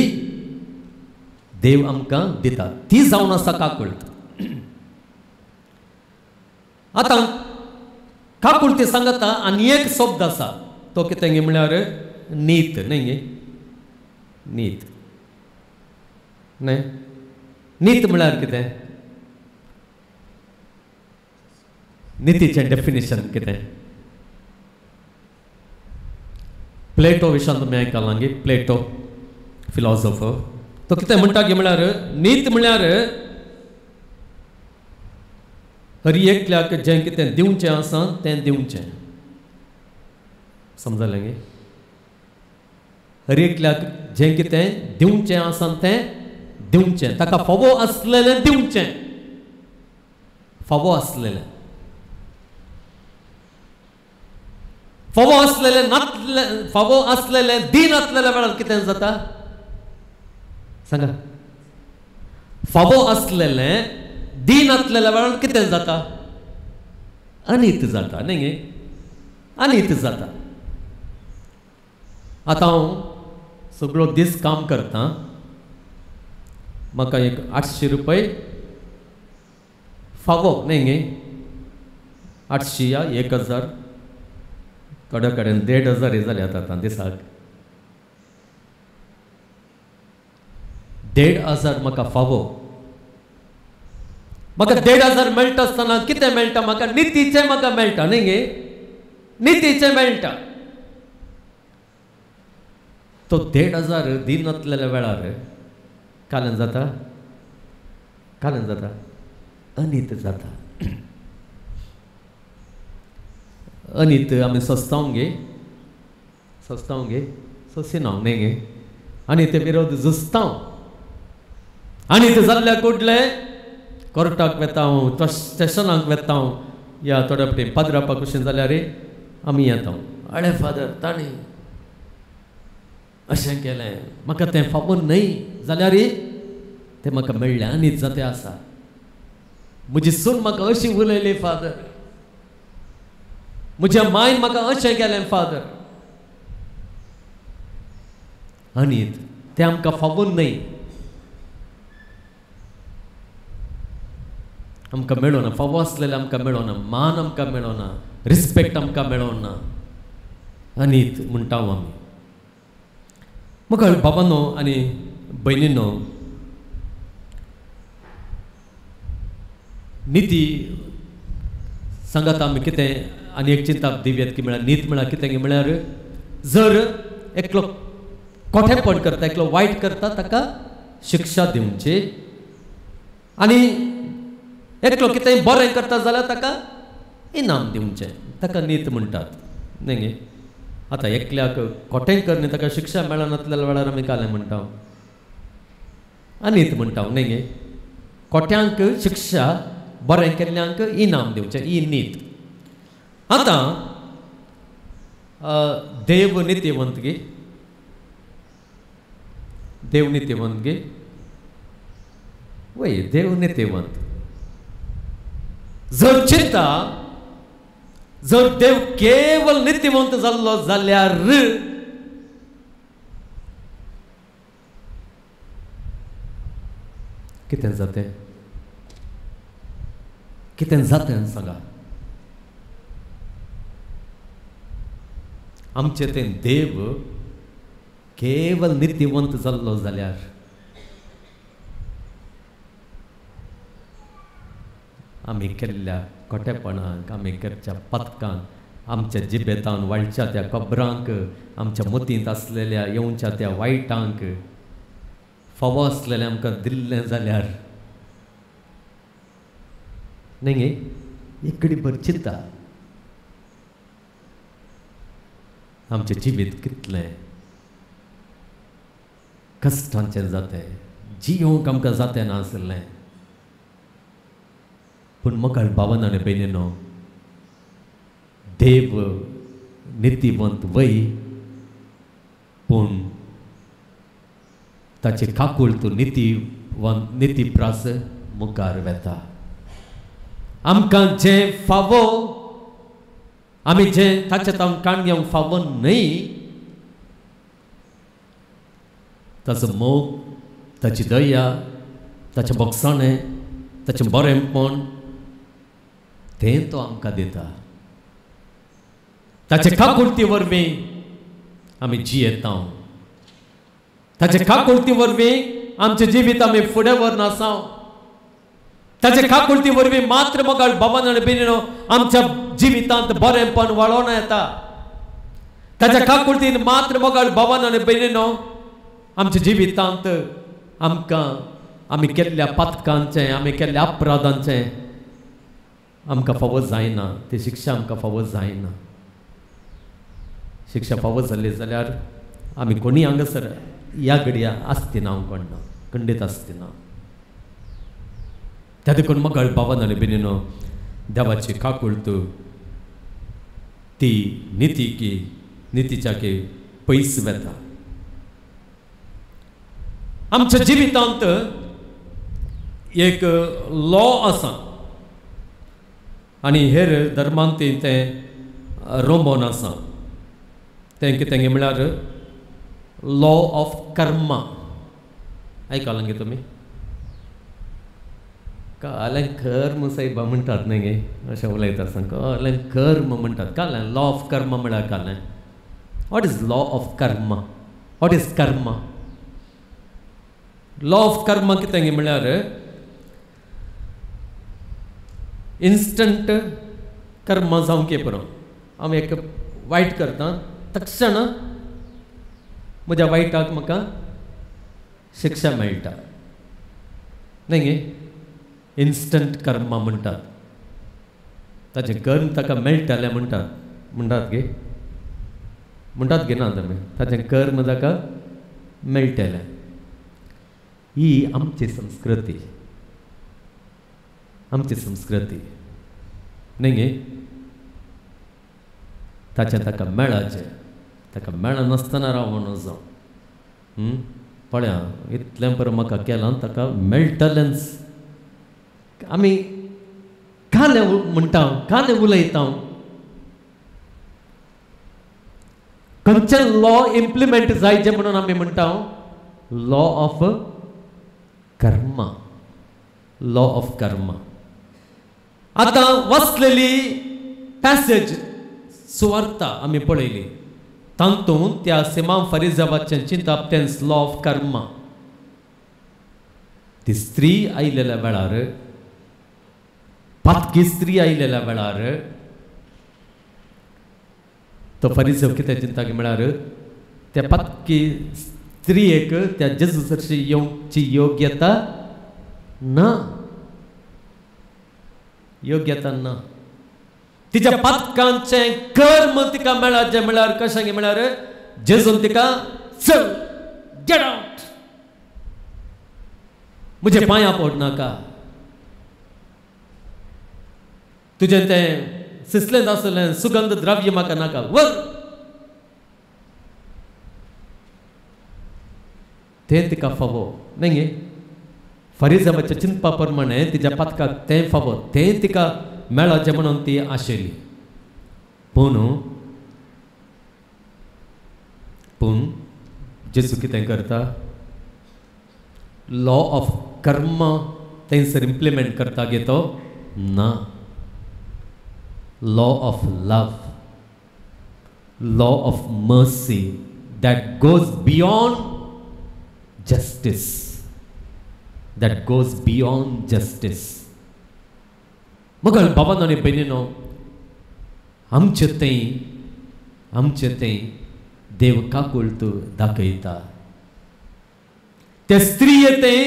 देव आमकां दिता. ती जावन आसा काकुळट. आतां काकुळटी सांगता आनी एक शब्द आसा. तो कितें गे म्हळ्यार नीत. न्हय गे? नीत न्हय? नीत म्हळ्यार कितें? नितीचें डेफिनेशन कितें? प्लेटो विशयान तुमी आयकलां गे? प्लेटो फिलॉसॉफर. तो कितें म्हणटा गे म्हळ्यार नीत म्हळ्यार हर एकल्याक जें कितें दिवचें आसा तें दिवचें. समजलें गे? हर एकल्याक जें कितें दिवचें आसा तें दिवचें. ताका फावो आसलेलें दिवचें. फावो आसलेलें. फावो आसलेलें नासले, फावो आसलेलें दिनासलेल्या वेळार कितें जाता? सांगा. फावो आसलेलें दिनासलेल्या वेळार कितें जाता? अनीत जाता. न्हय गे? अनीत जाता. आतां हांव सगळो दीस काम करता. म्हाका एक 800 रुपये फावो. न्हय गे? 800 या 1000, थोड्या कडेन 1500 जाल्यात आतां दिसाक. 1500 म्हाका फावो. म्हाका 1500 मेळटा आसतना कितें मेळटा? म्हाका नितीचें म्हाका मेळटा. न्हय गे? नितीचें मेळटा. तो 1500 दिनासलेल्या वेळार काल्यान जाता? काल्यान जाता? अनीत जाता. अनीत आमी सोंसतांव गे, सोंसतांव गे, सोंसिनांव. न्हय गे? आनी ते विरोध झुजतांव. अनीत जाल्ल्या कुडले कोर्टाक वेता हांव, स्टेशनाक वेता हांव, या थोड्या फावटी पाद्रापाक कशें जाल्यार आमी येता. अळे फादर ताणी अशें केलें, म्हाका तें फावो न्हय जाल्यार तें म्हाका मेळ्ळें. आनीत जातें आसा. म्हजी सून म्हाका अशी उलयली फादर, म्हज्या मायन म्हाका अशें केलें फादर. अनीत तें आमकां फावो न्हय. आमकां मेळोना. फावो आसलेलें आमकां मेळोना. मान आमकां मेळोना. रिस्पेक्ट आमकां मेळोना. अनीत म्हणटा आमी. म्हाका बाबांनो आनी भयणींनो, निती सांगात आमी कितें आनी एक चिंता दिव्यात की म्हळ्यार नीत म्हळ्यार कितें गे म्हळ्यार जर एकलो कोठेपण करता, एकलो वायट करता, ताका शिक्षा दिवची. आनी एकलो कितें बरें करता जाल्यार ताका इनाम दिवचें. ताका नीत म्हणटात. न्हय गे? आतां एकल्याक खोटें कर न्ही ताका शिक्षा मेळनासलेल्या वेळार आमी कालें म्हणटा, अनीत म्हणटा. न्हय गे? खोट्यांक शिक्षा, बरें केल्ल्यांक इनाम दिवचें, ही नीत. आतां देव नित्यवंत गे. देव नित्यवंत गे. वय देव नित्यवंत. जर चिंता, जर देव केवल नित्यवंत जाल्लो जाल्यार कितें जातें? कितें जातें सांगा. आमचें तें देव केवल नित्यवंत जाल्लो जाल्यार आमी केल्ल्या खोटेपणांक आमी करच्या पथकांक आमच्या जिबेतान वाळच्या त्या कबरांक आमच्या मतींत आसलेल्या येवच्या त्या वायटांक फावो आसलेलें आमकां दिल्लें जाल्यार न्ही एक भर चिंता आमचें जिवीत कितलें कश्टांचें जातें जियोंक आमकां जातें नासलें पूण मोगाळ भावन आनी भयणीनो देव नितीवंत वय पूण ताचे काकूळ तूं नितीप्रास मुखार वेता आमकां जें फावो आमी जें ताचे तावन काणग्यांक फावो न्हय ताचो मोग ताची दया ताचें बोगसाणें ताचें बरेंपण तें तो आमकां दिता ताचे काकुळती वरवीं आमी जियेता ताचे काकुळती वरवीं आमचें जिवीत आमी फुडें व्हरून आसा ताचे काकुळती वरवीं मात्र मोगाळ भावन आनी भयणीनो आमच्या जिवितांत बरेंपण वळोन येता ताच्या काकुळतीन मात्र मोगाळ भावन आनी भयणीनो आमच्या जिवितांत आमकां आमी केल्ल्या पातकांचें आमी केल्ल्या अपराधांचें आमकां फावो जायना ती शिक्षा आमकां फावो जायना शिक्षा फावो जाली जाल्यार आमी कोणी हांगासर ह्या घडया आसtina हांव कोणना खंडीत आसtina त्या देखून मोगाळ भावन आनी भयणीनो देवाची काकुळत ती नितीच्या पयस वेता आमच्या जिवितांत एक लॉ आसा आनी हेर धर्मांत तें रोमन आसा तें कितें म्हळ्यार लॉ ऑफ कर्मा आयकलां गे तुमी कालें कर्म सायबा म्हणटात न्ही गे अशें उलयता आसतना कालें कर्म म्हणटात कालें लॉ ऑफ कर्मा म्हळ्यार कालें what is law of karma what is karma law of karma कितें गे म्हळ्यार इन्स्टंट कर्म जावंक पुरो हांव एक वायट करता तक्षण म्हज्या वायटाक म्हाका शिक्षा मेळटा न्ही गे इन्स्टंट कर्म म्हणटात ताचें कर्म ताका मेळटलें म्हणटात गे ना तुमी ताचें कर्म ताका मेळटलें ही आमची संस्कृती न्ही गे ताचें ताका मेळाचें ताका मेळनासतना रावून वचो पळया इतलें बरें म्हाका केलां ताका मेळटलेंच आमी कालें म्हणटा कालें उलयता खंयचें लॉ इम्प्लिमेंट जायचें म्हणून आमी म्हणटा law of Karma law of Karma आतां वचलेली पॅसेज सुवार्ता आमी पळयली तातूंत त्या सिमोन फरिसावाचें चिंतप तें लॉ ऑफ कर्मा ती स्त्री आयलेल्या वेळार पातकी स्त्री आयलेल्या वेळार तो फरिसाव कितें चिंता म्हळ्यार त्या पातकी स्त्रियेक त्या जेजूसाची येवची योग्यता ना तिच्या पातकांचें कर्म तिका मेळाचें म्हळ्यार कशें गे म्हळ्यार जेजून तिका चल गेट आउट म्हजे पांयां पड नाका तुजें तें सिसलेंत आसलें सुगंध द्रव्य म्हाका नाका वर तें तिका फावो न्ही गे फरिसावाच्या चिंतपा प्रमाणे तिच्या पातकाक तें फावो तें तिका मेळाचें म्हणून ती आशिल्ली पूण जेजू कितें करता लॉ ऑफ कर्म थंयसर इम्प्लिमेंट करता गे तो ना law of love law of mercy that goes beyond justice. That goes beyond justice. मगर बाबा ने बहनों आमचे तें देव काकुळत दाखयता. त्या स्त्रियेतें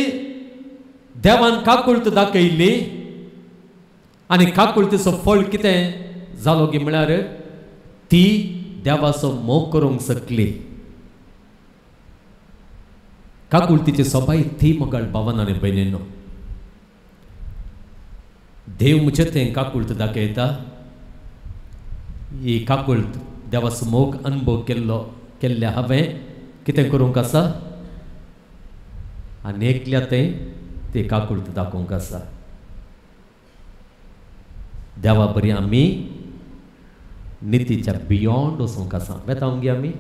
देवान काकुळत दाखयली आनी काकुळतीचो फळ कितें जालो गे म्हळ्यार ती देवाचो मोग करूंक शकली. काकुळतीची सोबाय ती मगळ भावान आनी भयणींनो. देव मुझे तें काकुळत दाखयता. ही काकुळत देवाचो मोग अनुभव केल्ले हांवें कितें करूंक आसा आनी एकल्या तें काकुळत दाखोवंक आसा. देवा बरी आमी नितीच्या बियॉन्ड वचूंक आसा. वेतावंगी आमी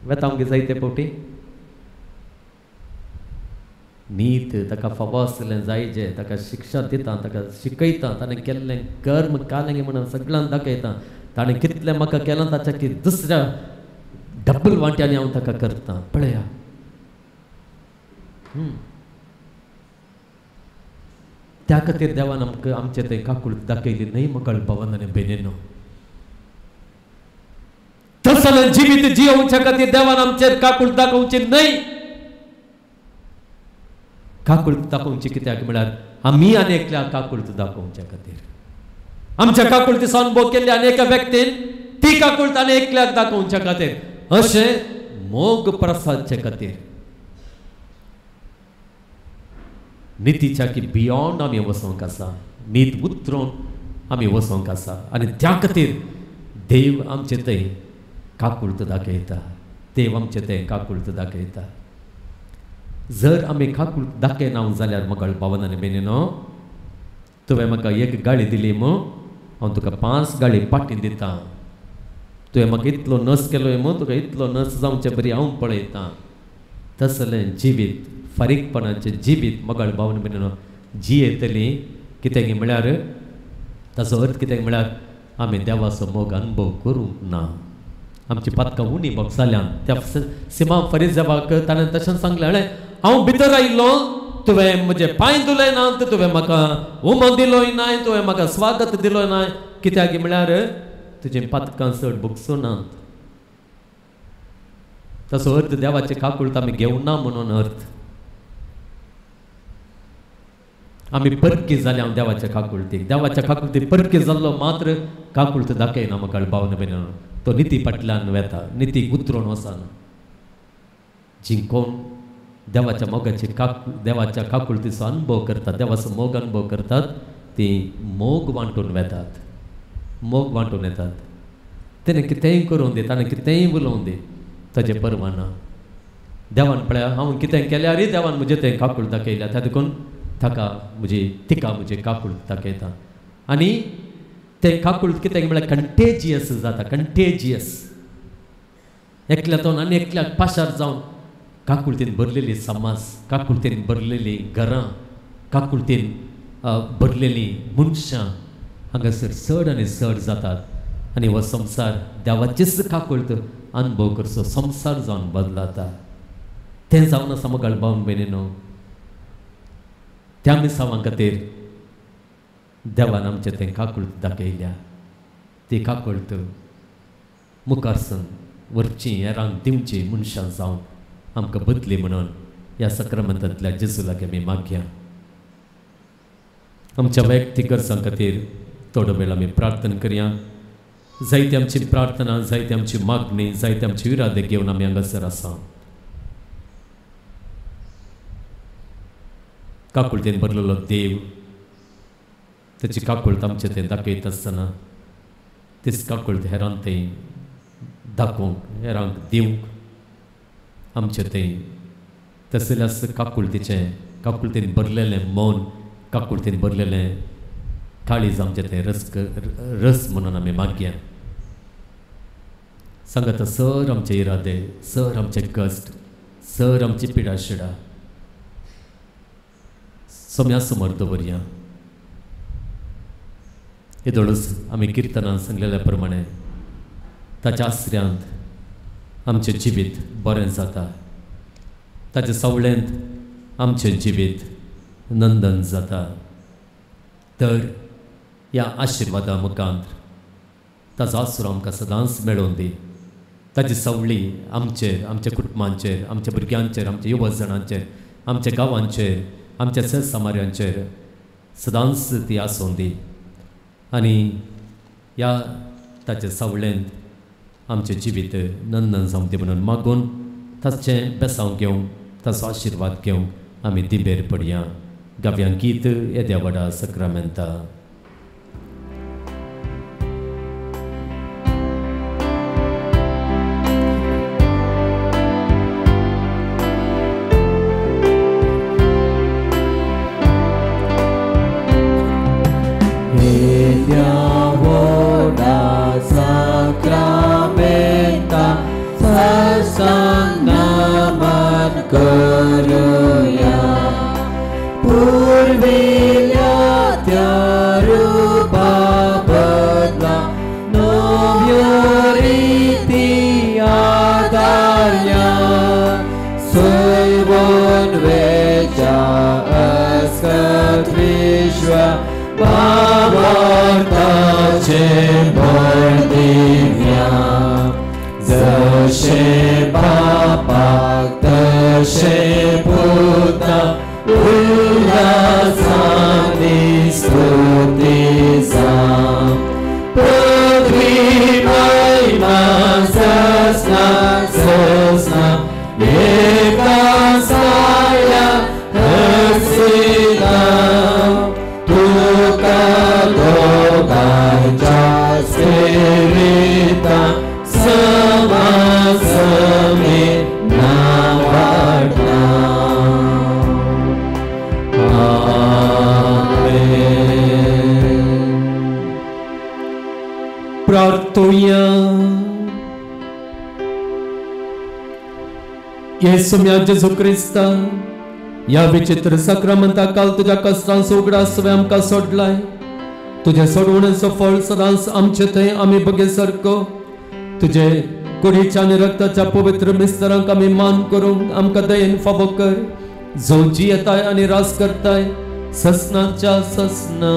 वेतावंगी जायते फावटी नीत ताका फावो आसलें जायजें ताका शिक्षा दिता ताका शिकयता ताणें केल्लें कर्म कालें म्हणून सगळ्यांक दाखयता. ताणें कितलें म्हाका केलां ताच्या की दुसऱ्या डबल वांट्यांनी हांव ताका करता. पळया त्या खातीर देवान आमकां आमचें तें काकुळत दाखयली न्हय मगळ भावान आनी भयणींनो. तसलें जिवीत जियोवच्या खातीर देवान आमचेर काकुळत दाखोवची न्हय. काकुळत दाखोवची कित्याक म्हळ्यार आमी आनी एकल्या काकुळत दाखोवच्या खातीर. आमच्या काकुळतीचो अनुभव केल्ल्या आनी एका व्यक्तीन ती काकुळत आनी एकल्याक दाखोवच्या खातीर अशें मोग प्रसादचे खातीर नितीच्या की बियॉन्ड आमी वचोंक आसा. नीत उतरून आमी वचोंक आसा आनी त्या खातीर देव आमचे थंय काकुळत दाखयता. देव आमचे थंय काकुळत दाखयता. जर आमी काकुळत दाखयना जाल्यार मगळ भावान आनी भयणींनो तुवें म्हाका एक गाळी दिली मग हांव तुका 5 गाळी पाटी दिता. तुवें म्हाका इतलो नस केलोय मग तुका इतलो नस जावचे बरी हांव पळयता. तसलें जिवीत फारीकपणाचें जिवीत मगळ भावान भयणींनो जियेतली कितें म्हळ्यार ताचो अर्थ कितें म्हळ्यार आमी देवाचो मोग अनुभव करूंक ना. आमची पातकां उणी जाल्यान त्या सिमा फरीजाबाक ताणें तशें सांगलें अळे हांव भितर आयिल्लो तुवें म्हजे पांय धुले नात तुवें म्हाका उमो दिलोय नाय तुवें म्हाका स्वागत दिलोय नाय कित्याक म्हळ्यार तुजें पातकां चड भुगसूं नात. ताचो अर्थ देवाचे काकुळत आमी घेवना म्हणून अर्थ. आमी परकी जाल्या देवाच्या काकुळतीक. देवाच्या काकुळतीक परकी जाल्लो मात्र काकुळत दाखयना मगळ भावान भयणींनो. तो निती फाटल्यान वेता. नितीक उतरून वचना. जी कोण देवाच्या मोगाची देवाच्या काकुळतीचो अनुभव करतात देवाचो मोग अनुभव करतात ती मोग वांटून वेतात. मोग वांटून येतात. तेणें कितेंय करूं दी ताणें कितेंय उलोवं दी ताजें परवा ना. देवान पळया हांव कितें केल्यारय देवान म्हजें तें काकुळत दाखयल्या त्या देखून तिका म्हजी काकुळत दाखयता. आनी तें काकुळत कितें म्हळ्यार कंटेजियस जाता. कंटेजियस एकल्यातून आनी एकल्याक पाशार जावन काकुळतीन भरलेली समाज काकुळतीन भरलेली घरां काकुळतीन भरलेली मनशां हांगासर चड आनी चड जातात. आनी हो संवसार देवाचीच काकुळत अनुभव करचो संवसार जावन बदलाता. तें जावन आसा मगळ भावान भयणींनो. त्या मिसावां खातीर देवान आमचें तें काकुळत दाखयल्या. ती काकुळत मुखार सावन व्हरची हेरांक दिवची मनशां जावन आमकां बदली म्हणून ह्या सक्रामेंतांतल्या जेजू लागीं आमी मागया. आमच्या वैयक्तीक गरजां खातीर थोडो वेळ आमी प्रार्थना करया. जायती आमची प्रार्थना जायती आमची मागणी जायती आमची इरादे घेवन आमी हांगासर आसा. काकुळतेन भरलेलो देव ताची काकुळत आमचें तें दाखयता आसतना तीच काकुळत हेरांक तें दाखोवंक हेरांक दिवंक आमचें तें तसल्याच काकुळतेन भरलेलें मौन काकुळतेन भरलेलें काळीज आमचें तें रस म्हणून आमी मागया. सांगात सर आमचे इरादे सर आमचे कश्ट सर आमची पिडा शिडा सोम्या समोर दवरया. येदोळूच आमी किर्तनांत सांगलेल्या प्रमाणे ताच्या आश्र्यांत आमचें जिवीत बरें जाता, ताचे सवलेंत आमचें जिवीत नंदन जाता. तर ह्या आशिर्वादा मुखांत ताचो आसरो आमकां सदांच मेळोवन दी. ताची सवली आमचेर, आमच्या कुटुंबांचेर, आमच्या भुरग्यांचेर, आमच्या युवक जाणांचेर, आमच्या गांवांचेर, आमच्या समार्यांचेर सदांच ती आसूं दी. आनी ह्या ताचे सवलेंत आमचें जिवीत नंदन जावं दी म्हणून मागून ताचें बेसांव घेवंक, ताचो आशिर्वाद घेवंक आमी दिबेर पडया. गावयां गीत येद्या व्हडा सक्रामेंता. Zeshe Baba, Zeshe Buddha, Ullasani Stutizam. Prithvi Maina Sasna Sasna, Ekasaya Hasidam, Tuka Loka Jaspirita, Samasami Navarna. Amen. प्रार्थूया. Yesu जेजू क्रिस्ता, ह्या विचित्र सक्रमंता काल तुझ्या कष्टांचो उगडास तुवें आमकां सोडलाय. तुझे सोडवणेचो फळ सदांच आमचे थंय आमी बगे सारको तुझे कुडीच्या आनी रक्ताच्या पवित्र मिस्तरांक आमी मान करूंक आमकां दयेन फावो कर. जो जी येताय आनी रास करताय ससनाच्या ससना.